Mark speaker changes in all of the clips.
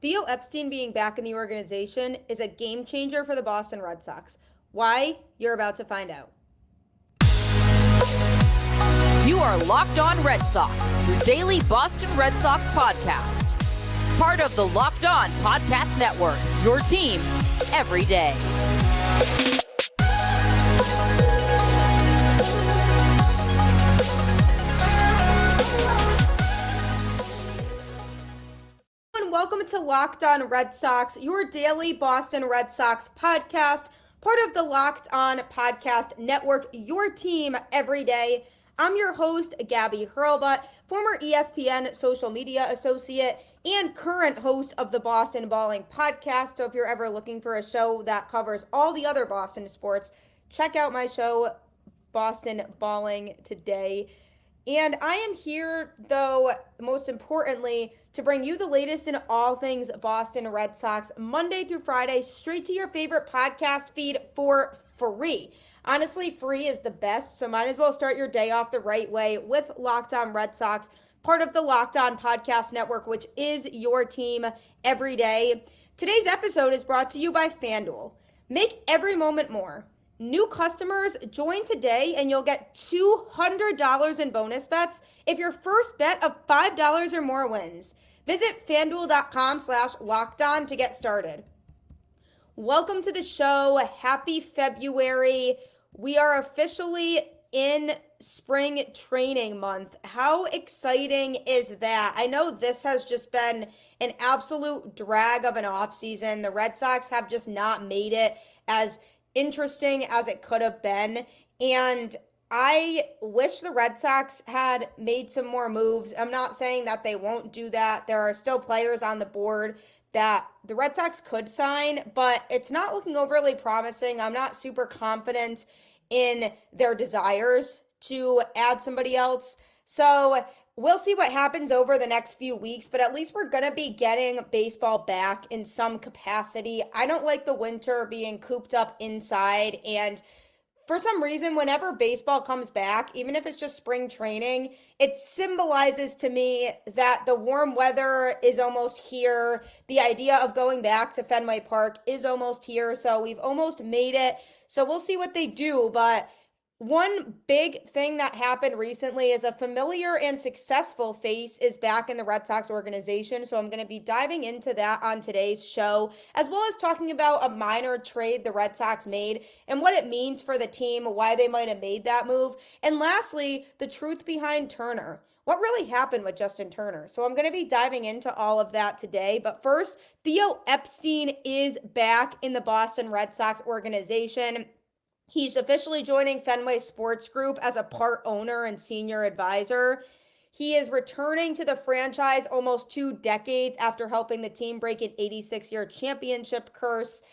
Speaker 1: Theo Epstein being back in the organization is a game changer for the Boston Red Sox. Why? You're about to find out.
Speaker 2: You are Locked On Red Sox, your daily Boston Red Sox podcast. Part of the Locked On Podcast Network, your team every day.
Speaker 1: Welcome to Locked On Red Sox, your daily Boston Red Sox podcast, part of the Locked On Podcast Network, your team every day. I'm your host, Gabby, former ESPN social media associate and current host of the Boston Balling podcast. So if you're ever looking for a show that covers all the other Boston sports, check out my show, Boston Balling Today. And I am here, though, most importantly, to bring you the latest in all things Boston Red Sox, Monday through Friday, straight to your favorite podcast feed for free. Honestly, free is the best, so might as well start your day off the right way with Locked On Red Sox, part of the Locked On Podcast Network, which is your team every day. Today's episode is brought to you by FanDuel. Make every moment more. New customers, join today and you'll get $200 in bonus bets if your first bet of $5 or more wins. Visit FanDuel.com/lockedon to get started. Welcome to the show. Happy February. We are officially in spring training month. How exciting is that? I know this has just been an absolute drag of an offseason. The Red Sox have just not made it as interesting as it could have been, and I wish the Red Sox had made some more moves. I'm not saying that they won't do that. There are still players on the board that the Red Sox could sign, but it's not looking overly promising. I'm not super confident in their desires to add somebody else. So we'll see what happens over the next few weeks, but at least we're going to be getting baseball back in some capacity. I don't like the winter being cooped up inside, and for some reason, whenever baseball comes back, even if it's just spring training, it symbolizes to me that the warm weather is almost here. The idea of going back to Fenway Park is almost here, so we've almost made it. So we'll see what they do, but one big thing that happened recently is a familiar and successful face is back in the Red Sox organization. So I'm going to be diving into that on today's show, as well as talking about a minor trade the Red Sox made and what it means for the team, why they might have made that move. And lastly, the truth behind Turner. What really happened with Justin Turner? So I'm going to be diving into all of that today. But first, Theo Epstein is back in the Boston Red Sox organization. He's officially joining Fenway Sports Group as a part owner and senior advisor. He is returning to the franchise almost 2 decades after helping the team break an 86-year championship curse.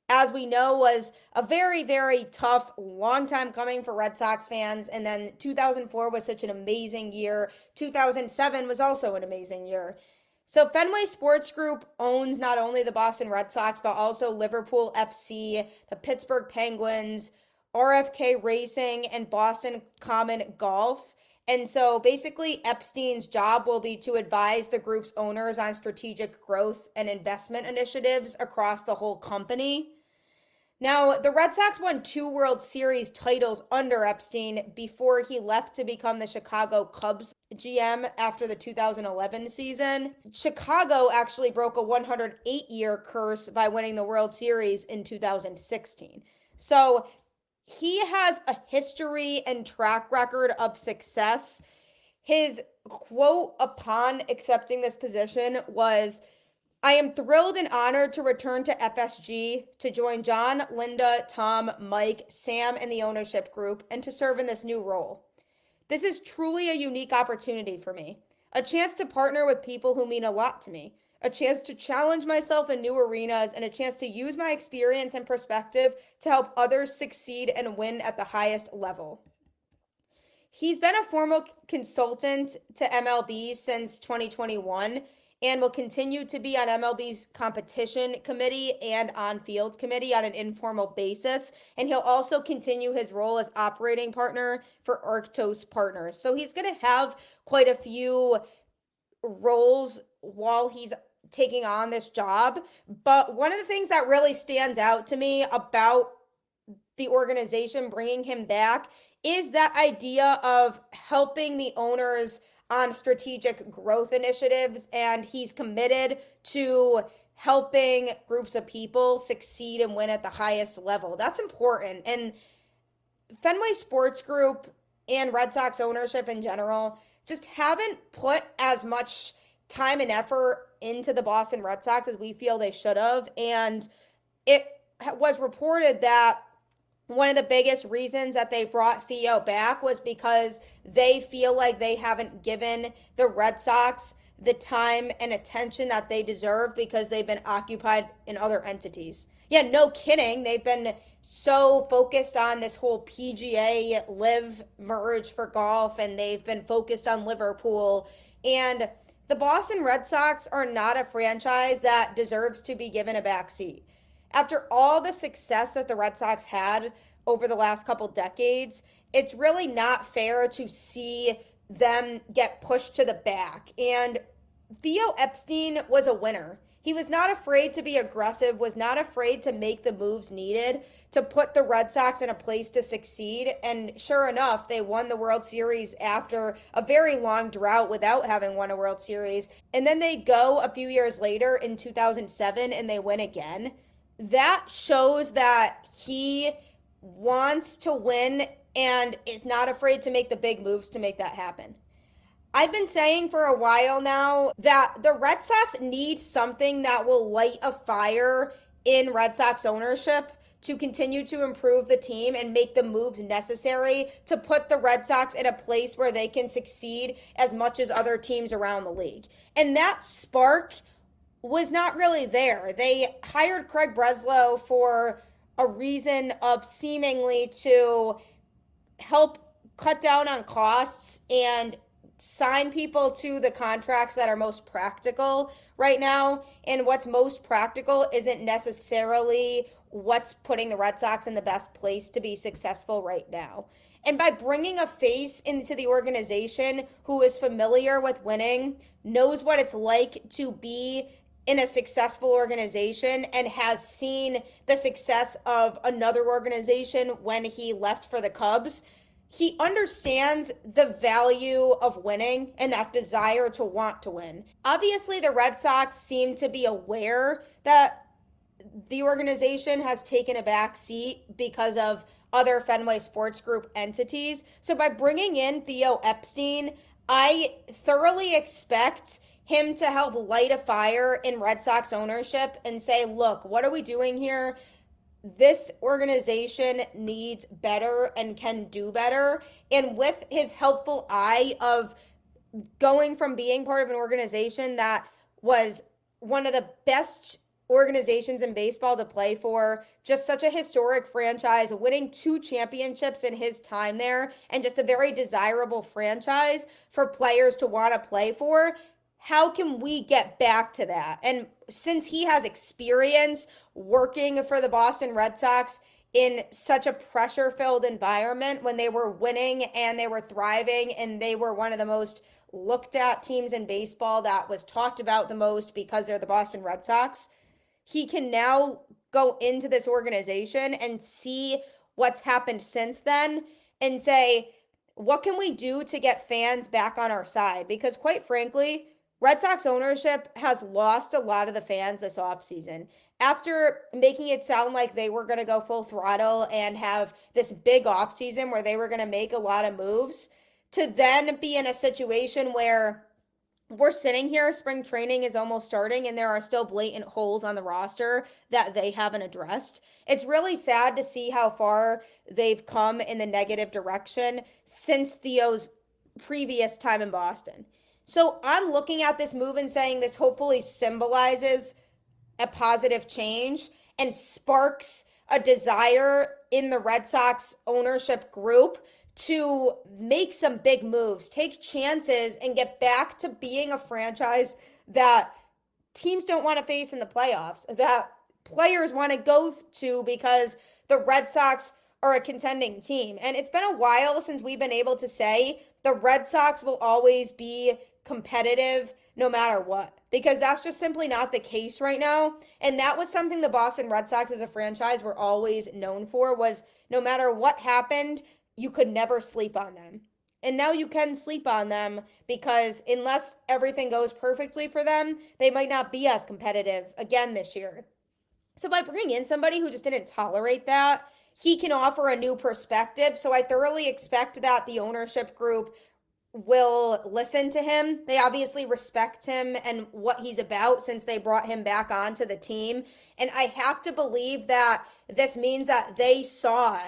Speaker 1: As we know, was a very, very tough, long time coming for Red Sox fans. And then 2004 was such an amazing year. 2007 was also an amazing year. So Fenway Sports Group owns not only the Boston Red Sox, but also Liverpool FC, the Pittsburgh Penguins, RFK Racing, and Boston Common Golf. And so basically Epstein's job will be to advise the group's owners on strategic growth and investment initiatives across the whole company. Now, the Red Sox won 2 World Series titles under Epstein before he left to become the Chicago Cubs GM after the 2011 season. Chicago actually broke a 108-year curse by winning the World Series in 2016. So he has a history and track record of success. His quote upon accepting this position was, "I am thrilled and honored to return to FSG, to join John, Linda, Tom, Mike, Sam, and the ownership group, and to serve in this new role. This is truly a unique opportunity for me, a chance to partner with people who mean a lot to me, a chance to challenge myself in new arenas, and a chance to use my experience and perspective to help others succeed and win at the highest level." He's been a formal consultant to MLB since 2021 and will continue to be on MLB's competition committee and on-field committee on an informal basis. And he'll also continue his role as operating partner for Arctos Partners. So he's going to have quite a few roles while he's taking on this job. But one of the things that really stands out to me about the organization bringing him back is that idea of helping the owners on strategic growth initiatives. And he's committed to helping groups of people succeed and win at the highest level. That's important. And Fenway Sports Group and Red Sox ownership in general just haven't put as much time and effort into the Boston Red Sox as we feel they should have. And it was reported that one of the biggest reasons that they brought Theo back was because they feel like they haven't given the Red Sox the time and attention that they deserve because they've been occupied in other entities. Yeah, no kidding. They've been so focused on this whole PGA Live merge for golf, and they've been focused on Liverpool. And the Boston Red Sox are not a franchise that deserves to be given a backseat. After all the success that the Red Sox had over the last couple decades, it's really not fair to see them get pushed to the back. And Theo Epstein was a winner. He was not afraid to be aggressive, was not afraid to make the moves needed to put the Red Sox in a place to succeed. And sure enough, they won the World Series after a very long drought without having won a World Series. And then they go a few years later in 2007 and they win again. That shows that he wants to win and is not afraid to make the big moves to make that happen. I've been saying for a while now that the Red Sox need something that will light a fire in Red Sox ownership to continue to improve the team and make the moves necessary to put the Red Sox in a place where they can succeed as much as other teams around the league. And that spark was not really there. They hired Craig Breslow for a reason of seemingly to help cut down on costs and sign people to the contracts that are most practical right now. And what's most practical isn't necessarily what's putting the Red Sox in the best place to be successful right now. And by bringing a face into the organization who is familiar with winning, knows what it's like to be in a successful organization, and has seen the success of another organization when he left for the Cubs, he understands the value of winning and that desire to want to win. Obviously, the Red Sox seem to be aware that the organization has taken a back seat because of other Fenway Sports Group entities. So by bringing in Theo Epstein, I thoroughly expect him to help light a fire in Red Sox ownership and say, look, what are we doing here? This organization needs better and can do better. And with his helpful eye of going from being part of an organization that was one of the best organizations in baseball to play for, just such a historic franchise, winning 2 championships in his time there, and just a very desirable franchise for players to want to play for. How can we get back to that? And since he has experience working for the Boston Red Sox in such a pressure-filled environment when they were winning and they were thriving and they were one of the most looked at teams in baseball that was talked about the most because they're the Boston Red Sox, he can now go into this organization and see what's happened since then and say, what can we do to get fans back on our side? Because quite frankly, Red Sox ownership has lost a lot of the fans this offseason. After making it sound like they were going to go full throttle and have this big offseason where they were going to make a lot of moves, to then be in a situation where we're sitting here, spring training is almost starting, and there are still blatant holes on the roster that they haven't addressed. It's really sad to see how far they've come in the negative direction since Theo's previous time in Boston. So I'm looking at this move and saying this hopefully symbolizes a positive change and sparks a desire in the Red Sox ownership group to make some big moves, take chances, and get back to being a franchise that teams don't want to face in the playoffs, that players want to go to because the Red Sox are a contending team. And it's been a while since we've been able to say the Red Sox will always be competitive no matter what, because that's just simply not the case right now. And that was something the Boston Red Sox as a franchise were always known for, was no matter what happened, you could never sleep on them. And now you can sleep on them because unless everything goes perfectly for them, they might not be as competitive again this year. So by bringing in somebody who just didn't tolerate that, he can offer a new perspective. So I thoroughly expect that the ownership group will listen to him. They obviously respect him and what he's about since they brought him back onto the team. And I have to believe that this means that they saw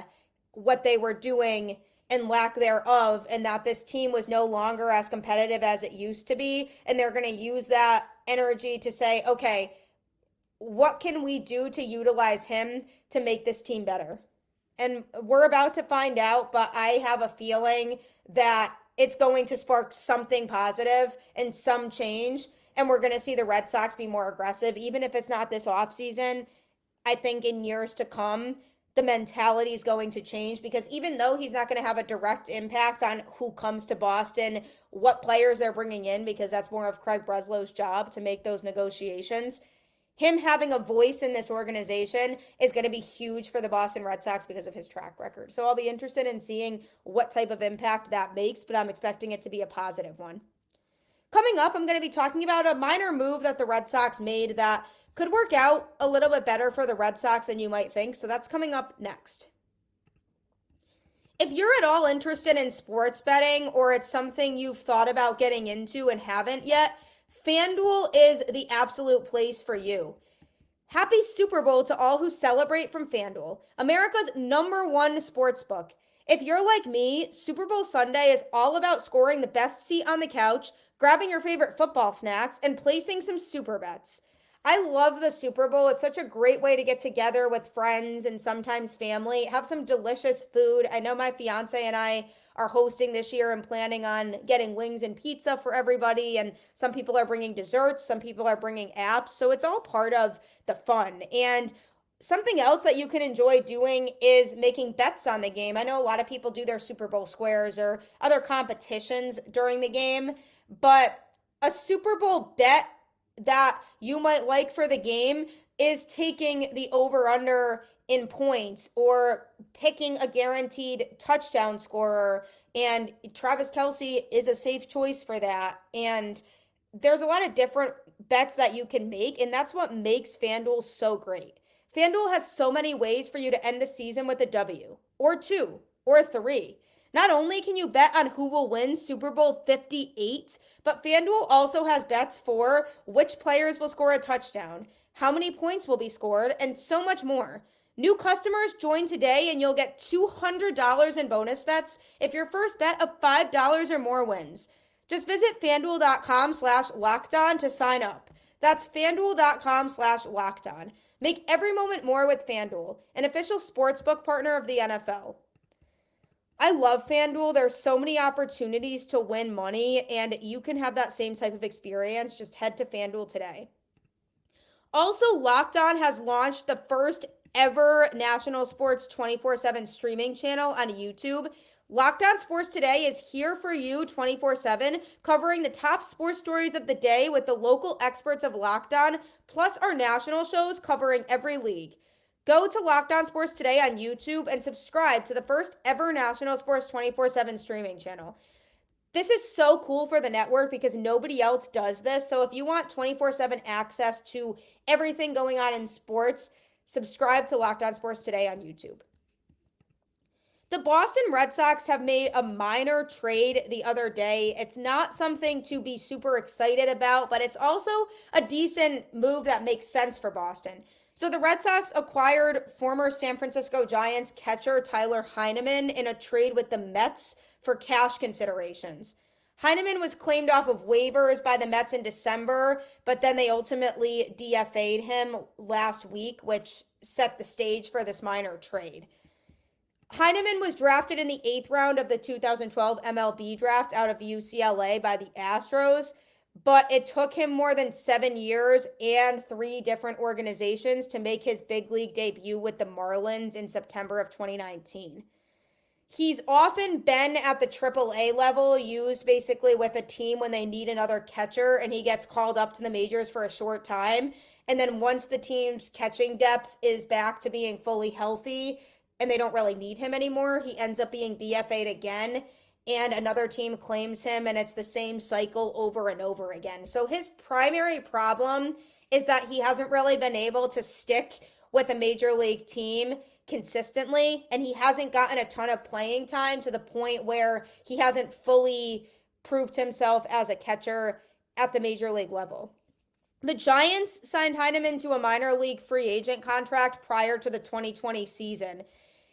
Speaker 1: what they were doing and lack thereof, and that this team was no longer as competitive as it used to be. And they're going to use that energy to say, okay, what can we do to utilize him to make this team better? And we're about to find out, but I have a feeling that it's going to spark something positive and some change. And we're going to see the Red Sox be more aggressive, even if it's not this offseason. I think in years to come, the mentality is going to change, because even though he's not going to have a direct impact on who comes to Boston, what players they're bringing in, because that's more of Craig Breslow's job to make those negotiations, him having a voice in this organization is going to be huge for the Boston Red Sox because of his track record. So I'll be interested in seeing what type of impact that makes, but I'm expecting it to be a positive one. Coming up, I'm going to be talking about a minor move that the Red Sox made that could work out a little bit better for the Red Sox than you might think. So that's coming up next. If you're at all interested in sports betting, or it's something you've thought about getting into and haven't yet, FanDuel is the absolute place for you. Happy Super Bowl to all who celebrate from FanDuel, America's #1 sports book. If you're like me, Super Bowl Sunday is all about scoring the best seat on the couch, grabbing your favorite football snacks, and placing some super bets. I love the Super Bowl. It's such a great way to get together with friends and sometimes family, have some delicious food. I know my fiance and I are hosting this year and planning on getting wings and pizza for everybody. And some people are bringing desserts, some people are bringing apps. So it's all part of the fun. And something else that you can enjoy doing is making bets on the game. I know a lot of people do their Super Bowl squares or other competitions during the game, but a Super Bowl bet that you might like for the game is taking the over-under in points or picking a guaranteed touchdown scorer. And Travis Kelce is a safe choice for that. And there's a lot of different bets that you can make, and that's what makes FanDuel so great. FanDuel has so many ways for you to end the season with a W, or 2, or 3. Not only can you bet on who will win Super Bowl 58, but FanDuel also has bets for which players will score a touchdown, how many points will be scored, and so much more. New customers join today and you'll get $200 in bonus bets if your first bet of $5 or more wins. Just visit FanDuel.com/LockedOn to sign up. That's FanDuel.com/LockedOn. Make every moment more with FanDuel, an official sportsbook partner of the NFL. I love FanDuel. There's so many opportunities to win money, and you can have that same type of experience. Just head to FanDuel today. Also, Locked On has launched the first ever national sports 24/7 streaming channel on YouTube. Locked On Sports Today is here for you 24/7, covering the top sports stories of the day with the local experts of Locked On, plus our national shows covering every league. Go to Locked On Sports Today on YouTube and subscribe to the first ever national sports 24/7 streaming channel. This is so cool for the network because nobody else does this. So if you want 24/7 access to everything going on in sports, subscribe to Locked On Sports Today on YouTube. The Boston Red Sox have made a minor trade the other day. It's not something to be super excited about, but it's also a decent move that makes sense for Boston. So the Red Sox acquired former San Francisco Giants catcher Tyler Heineman in a trade with the Mets for cash considerations. Heineman was claimed off of waivers by the Mets in December, but then they ultimately DFA'd him last week, which set the stage for this minor trade. Heineman was drafted in the 8th round of the 2012 MLB draft out of UCLA by the Astros, but it took him more than 7 years and 3 different organizations to make his big league debut with the Marlins in September of 2019. He's often been at the AAA level, used basically with a team when they need another catcher, and he gets called up to the majors for a short time. And then once the team's catching depth is back to being fully healthy and they don't really need him anymore, he ends up being DFA'd again, and another team claims him, and it's the same cycle over and over again. So his primary problem is that he hasn't really been able to stick with a major league team consistently, and he hasn't gotten a ton of playing time to the point where he hasn't fully proved himself as a catcher at the major league level. The Giants signed Heineman to a minor league free agent contract prior to the 2020 season.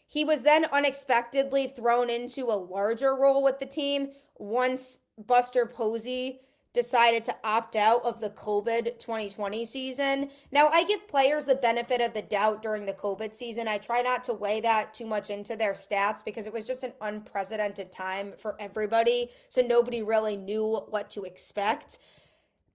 Speaker 1: He was then unexpectedly thrown into a larger role with the team once Buster Posey decided to opt out of the COVID 2020 season. Now, I give players the benefit of the doubt during the COVID season. I try not to weigh that too much into their stats because it was just an unprecedented time for everybody, so nobody really knew what to expect.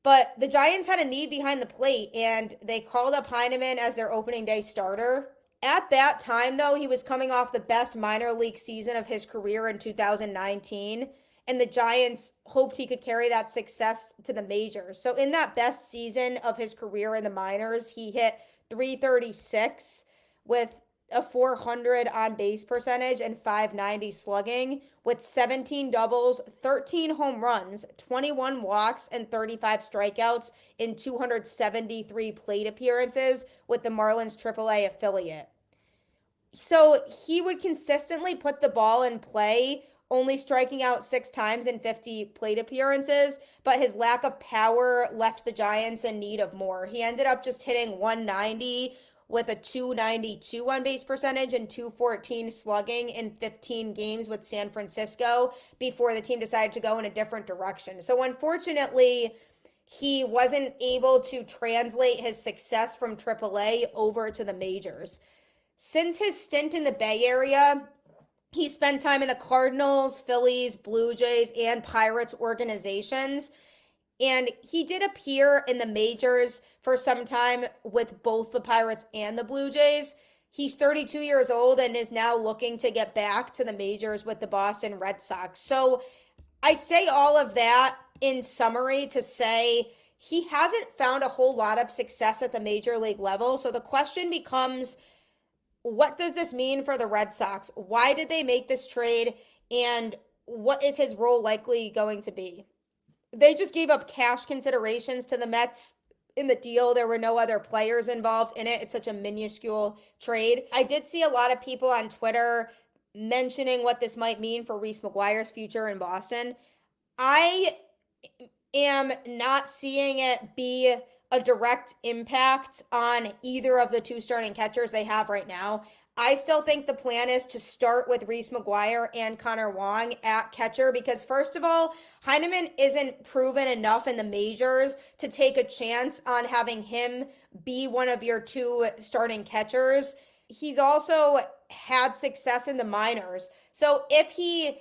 Speaker 1: But the Giants had a need behind the plate, and they called up Heineman as their opening day starter. At that time, though, he was coming off the best minor league season of his career in 2019, and the Giants hoped he could carry that success to the majors. So in that best season of his career in the minors, he hit .336 with a .400 on base percentage and .590 slugging, with 17 doubles, 13 home runs, 21 walks, and 35 strikeouts in 273 plate appearances with the Marlins AAA affiliate. So he would consistently put the ball in play, only striking out 6 times in 50 plate appearances, but his lack of power left the Giants in need of more. He ended up just hitting .190 with a .292 on base percentage and .214 slugging in 15 games with San Francisco before the team decided to go in a different direction. So unfortunately, he wasn't able to translate his success from AAA over to the majors. Since his stint in the Bay Area, he spent time in the Cardinals, Phillies, Blue Jays, and Pirates organizations. And he did appear in the majors for some time with both the Pirates and the Blue Jays. He's 32 years old and is now looking to get back to the majors with the Boston Red Sox. So I say all of that in summary to say he hasn't found a whole lot of success at the major league level. So the question becomes, what does this mean for the Red Sox? Why did they make this trade? And what is his role likely going to be? They just gave up cash considerations to the Mets in the deal. There were no other players involved in it. It's such a minuscule trade. I did see a lot of people on Twitter mentioning what this might mean for Reese McGuire's future in Boston. I am not seeing it be a direct impact on either of the 2 starting catchers they have right now. I still think the plan is to start with Reese McGuire and Connor Wong at catcher because, first of all, Heineman isn't proven enough in the majors to take a chance on having him be one of your 2 starting catchers. He's also had success in the minors. So if he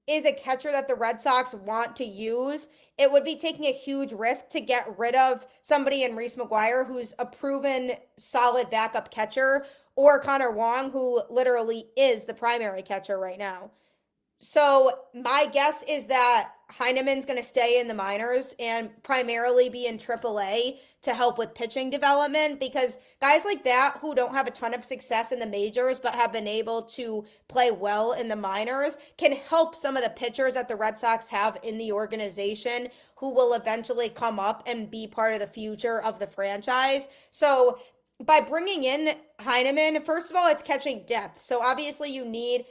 Speaker 1: is a catcher that the Red Sox want to use, it would be taking a huge risk to get rid of somebody in Reese McGuire who's a proven solid backup catcher, or Connor Wong, who literally is the primary catcher right now. So my guess is that Heineman's going to stay in the minors and primarily be in AAA to help with pitching development, because guys like that who don't have a ton of success in the majors but have been able to play well in the minors can help some of the pitchers that the Red Sox have in the organization who will eventually come up and be part of the future of the franchise. So by bringing in Heineman, first of all, it's catching depth. So obviously you need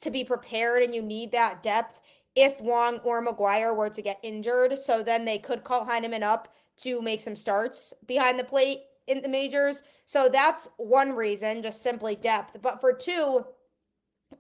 Speaker 1: to be prepared and you need that depth if Wong or McGuire were to get injured. So then they could call Heineman up to make some starts behind the plate in the majors. So that's one reason, just simply depth. But for 2,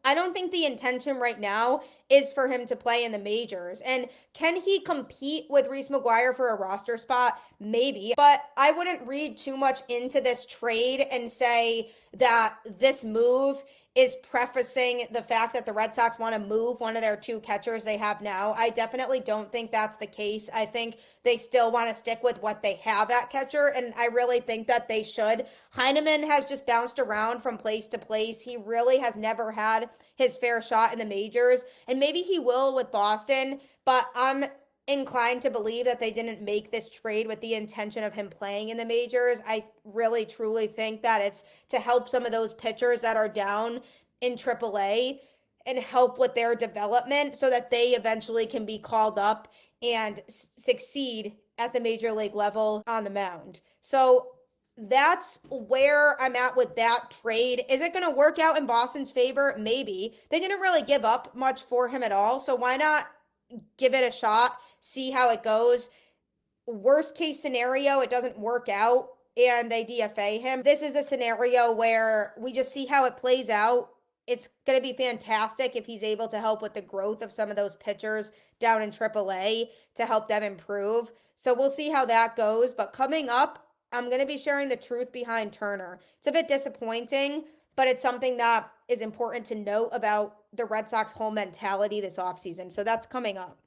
Speaker 1: I don't think the intention right now is for him to play in the majors. And can he compete with Reese McGuire for a roster spot? Maybe. But I wouldn't read too much into this trade and say that this move is prefacing the fact that the Red Sox want to move one of their 2 catchers they have now. I definitely don't think that's the case. I think they still want to stick with what they have at catcher, and I really think that they should. Heineman has just bounced around from place to place. He really has never had his fair shot in the majors, and maybe he will with Boston, but I'm inclined to believe that they didn't make this trade with the intention of him playing in the majors. I really truly think that it's to help some of those pitchers that are down in AAA and help with their development so that they eventually can be called up and succeed at the major league level on the mound. So that's where I'm at with that trade. Is it going to work out in Boston's favor? Maybe. They didn't really give up much for him at all, so why not give it a shot, see how it goes? Worst case scenario, it doesn't work out and they DFA him. This is a scenario where we just see how it plays out. It's going to be fantastic if he's able to help with the growth of some of those pitchers down in AAA to help them improve. So we'll see how that goes. But coming up, I'm going to be sharing the truth behind Turner. It's a bit disappointing, but it's something that is important to note about the Red Sox home mentality this offseason. So that's coming up.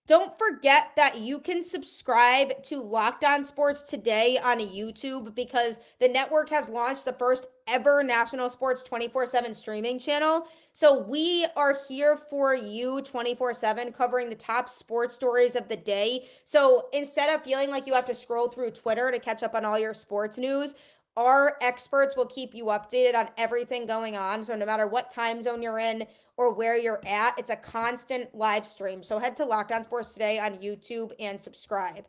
Speaker 1: Don't forget that you can subscribe to Locked On Sports today on YouTube because the network has launched the first ever national sports 24/7 streaming channel. So we are here for you 24/7 covering the top sports stories of the day. So instead of feeling like you have to scroll through Twitter to catch up on all your sports news, our experts will keep you updated on everything going on. So no matter what time zone you're in or where you're at, it's a constant live stream. So head to Locked On Sports today on YouTube and subscribe.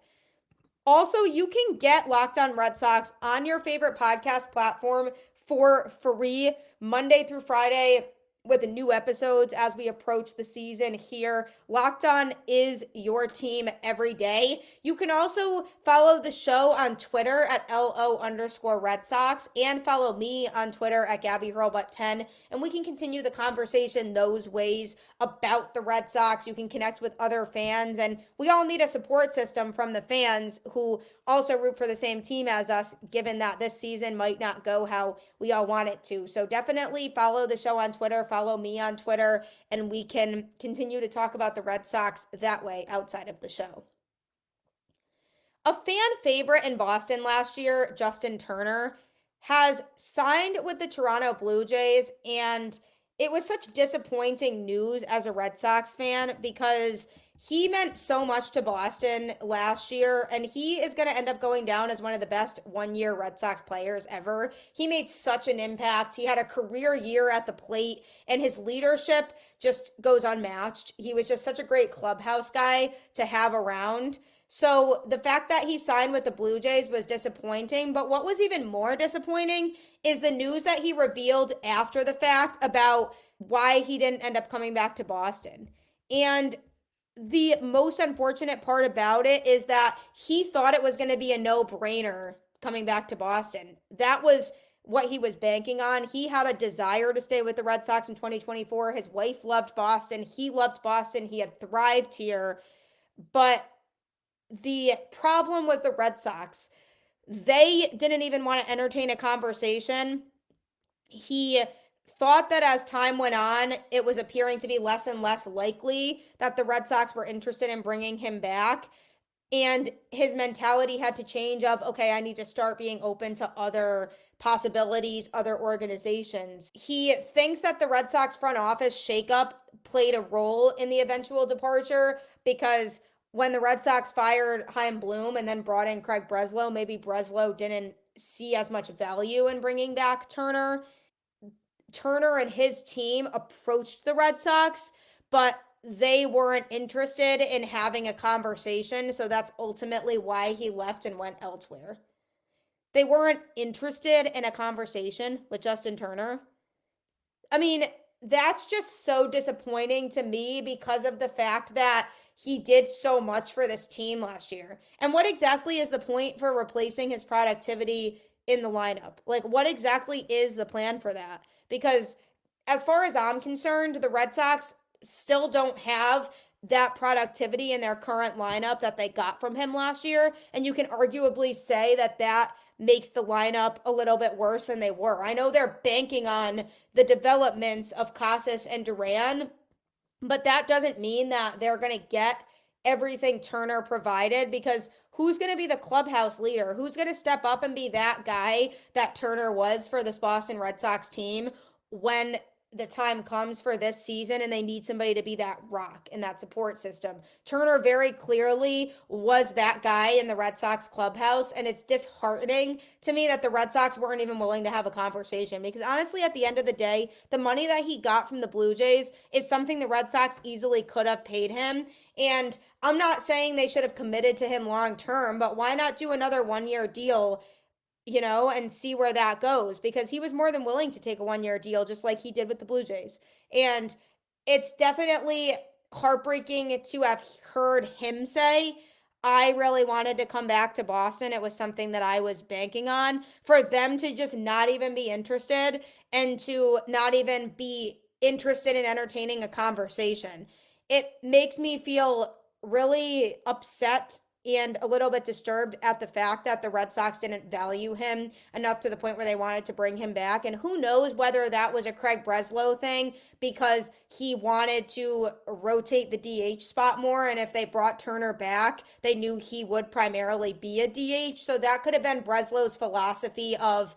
Speaker 1: Also, you can get Locked On Red Sox on your favorite podcast platform for free Monday through Friday with new episodes as we approach the season here. Locked On is your team every day. You can also follow the show on Twitter at LO_Red Sox and follow me on Twitter at Gabby 10, and we can continue the conversation those ways about the Red Sox. You can connect with other fans, and we all need a support system from the fans who also root for the same team as us, given that this season might not go how we all want it to. So definitely follow the show on Twitter, follow me on Twitter, and we can continue to talk about the Red Sox that way outside of the show. A fan favorite in Boston last year, Justin Turner, has signed with the Toronto Blue Jays, and it was such disappointing news as a Red Sox fan because he meant so much to Boston last year, and he is going to end up going down as one of the best one-year Red Sox players ever. He made such an impact. He had a career year at the plate, and his leadership just goes unmatched. He was just such a great clubhouse guy to have around. So the fact that he signed with the Blue Jays was disappointing, but what was even more disappointing is the news that he revealed after the fact about why he didn't end up coming back to Boston. And the most unfortunate part about it is that he thought it was going to be a no-brainer coming back to Boston. That was what he was banking on. He had a desire to stay with the Red Sox in 2024. His wife loved Boston. He loved Boston. He had thrived here. But the problem was the Red Sox. They didn't even want to entertain a conversation. He thought that as time went on, it was appearing to be less and less likely that the Red Sox were interested in bringing him back. And his mentality had to change of, okay, I need to start being open to other possibilities, other organizations. He thinks that the Red Sox front office shakeup played a role in the eventual departure because when the Red Sox fired Chaim Bloom and then brought in Craig Breslow, maybe Breslow didn't see as much value in bringing back Turner. Turner and his team approached the Red Sox, but they weren't interested in having a conversation, so that's ultimately why he left and went elsewhere. They weren't interested in a conversation with Justin Turner. I mean, that's just so disappointing to me because of the fact that he did so much for this team last year. And what exactly is the point for replacing his productivity in the lineup? Like, what exactly is the plan for that? Because as far as I'm concerned, the Red Sox still don't have that productivity in their current lineup that they got from him last year. And you can arguably say that that makes the lineup a little bit worse than they were. I know they're banking on the developments of Casas and Duran, but that doesn't mean that they're going to get everything Turner provided, because who's going to be the clubhouse leader? Who's going to step up and be that guy that Turner was for this Boston Red Sox team when the time comes for this season and they need somebody to be that rock in that support system. Turner very clearly was that guy in the Red Sox clubhouse, and it's disheartening to me that the Red Sox weren't even willing to have a conversation, because honestly, at the end of the day, the money that he got from the Blue Jays is something the Red Sox easily could have paid him. And I'm not saying they should have committed to him long term, but why not do another 1 year deal, and see where that goes, because he was more than willing to take a 1 year deal just like he did with the Blue Jays. And it's definitely heartbreaking to have heard him say, I really wanted to come back to Boston. It was something that I was banking on. For them to just not even be interested and to not even be interested in entertaining a conversation, it makes me feel really upset and a little bit disturbed at the fact that the Red Sox didn't value him enough to the point where they wanted to bring him back. And who knows whether that was a Craig Breslow thing because he wanted to rotate the DH spot more. And if they brought Turner back, they knew he would primarily be a DH. So that could have been Breslow's philosophy of,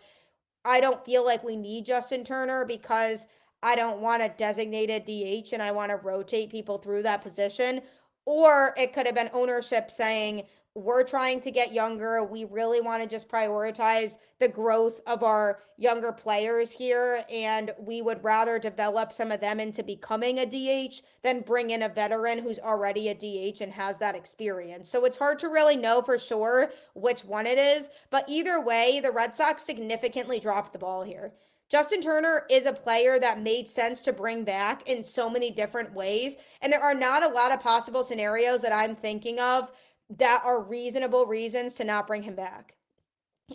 Speaker 1: I don't feel like we need Justin Turner because I don't want a designated DH and I want to rotate people through that position. Or it could have been ownership saying, we're trying to get younger. We really want to just prioritize the growth of our younger players here. And we would rather develop some of them into becoming a DH than bring in a veteran who's already a DH and has that experience. So it's hard to really know for sure which one it is. But either way, the Red Sox significantly dropped the ball here. Justin Turner is a player that made sense to bring back in so many different ways. And there are not a lot of possible scenarios that I'm thinking of that are reasonable reasons to not bring him back.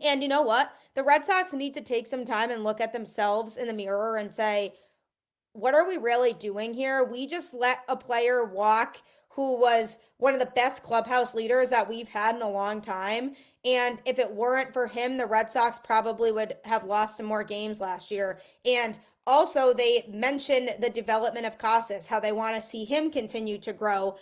Speaker 1: And you know what? The Red Sox need to take some time and look at themselves in the mirror and say, what are we really doing here? We just let a player walk who was one of the best clubhouse leaders that we've had in a long time. And if it weren't for him, the Red Sox probably would have lost some more games last year. And also, they mentioned the development of Casas, how they want to see him continue to grow.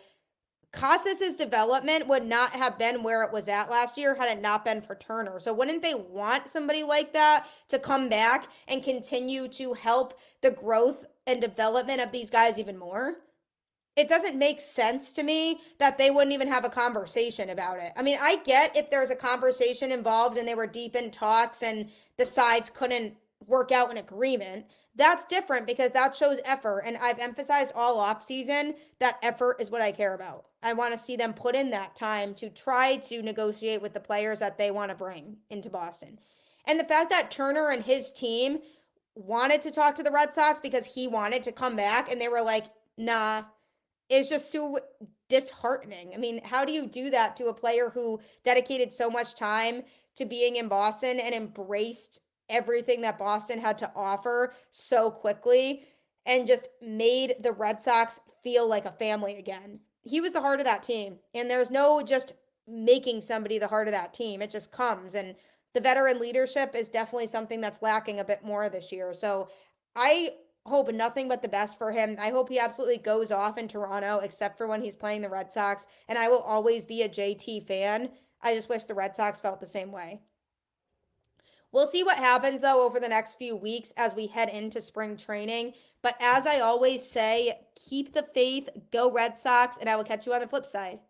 Speaker 1: Casas's development would not have been where it was at last year had it not been for Turner. So wouldn't they want somebody like that to come back and continue to help the growth and development of these guys even more? It doesn't make sense to me that they wouldn't even have a conversation about it. I mean, I get if there's a conversation involved and they were deep in talks and the sides couldn't work out an agreement. That's different because that shows effort. And I've emphasized all offseason that effort is what I care about. I want to see them put in that time to try to negotiate with the players that they want to bring into Boston. And the fact that Turner and his team wanted to talk to the Red Sox because he wanted to come back and they were like, nah, it's just so disheartening. I mean, how do you do that to a player who dedicated so much time to being in Boston and embraced everything that Boston had to offer so quickly and just made the Red Sox feel like a family again? He was the heart of that team, and there's no just making somebody the heart of that team. It just comes, and the veteran leadership is definitely something that's lacking a bit more this year. So I hope nothing but the best for him. I hope he absolutely goes off in Toronto, except for when he's playing the Red Sox. And I will always be a JT fan. I just wish the Red Sox felt the same way. We'll see what happens, though, over the next few weeks as we head into spring training. But as I always say, keep the faith, go Red Sox, and I will catch you on the flip side.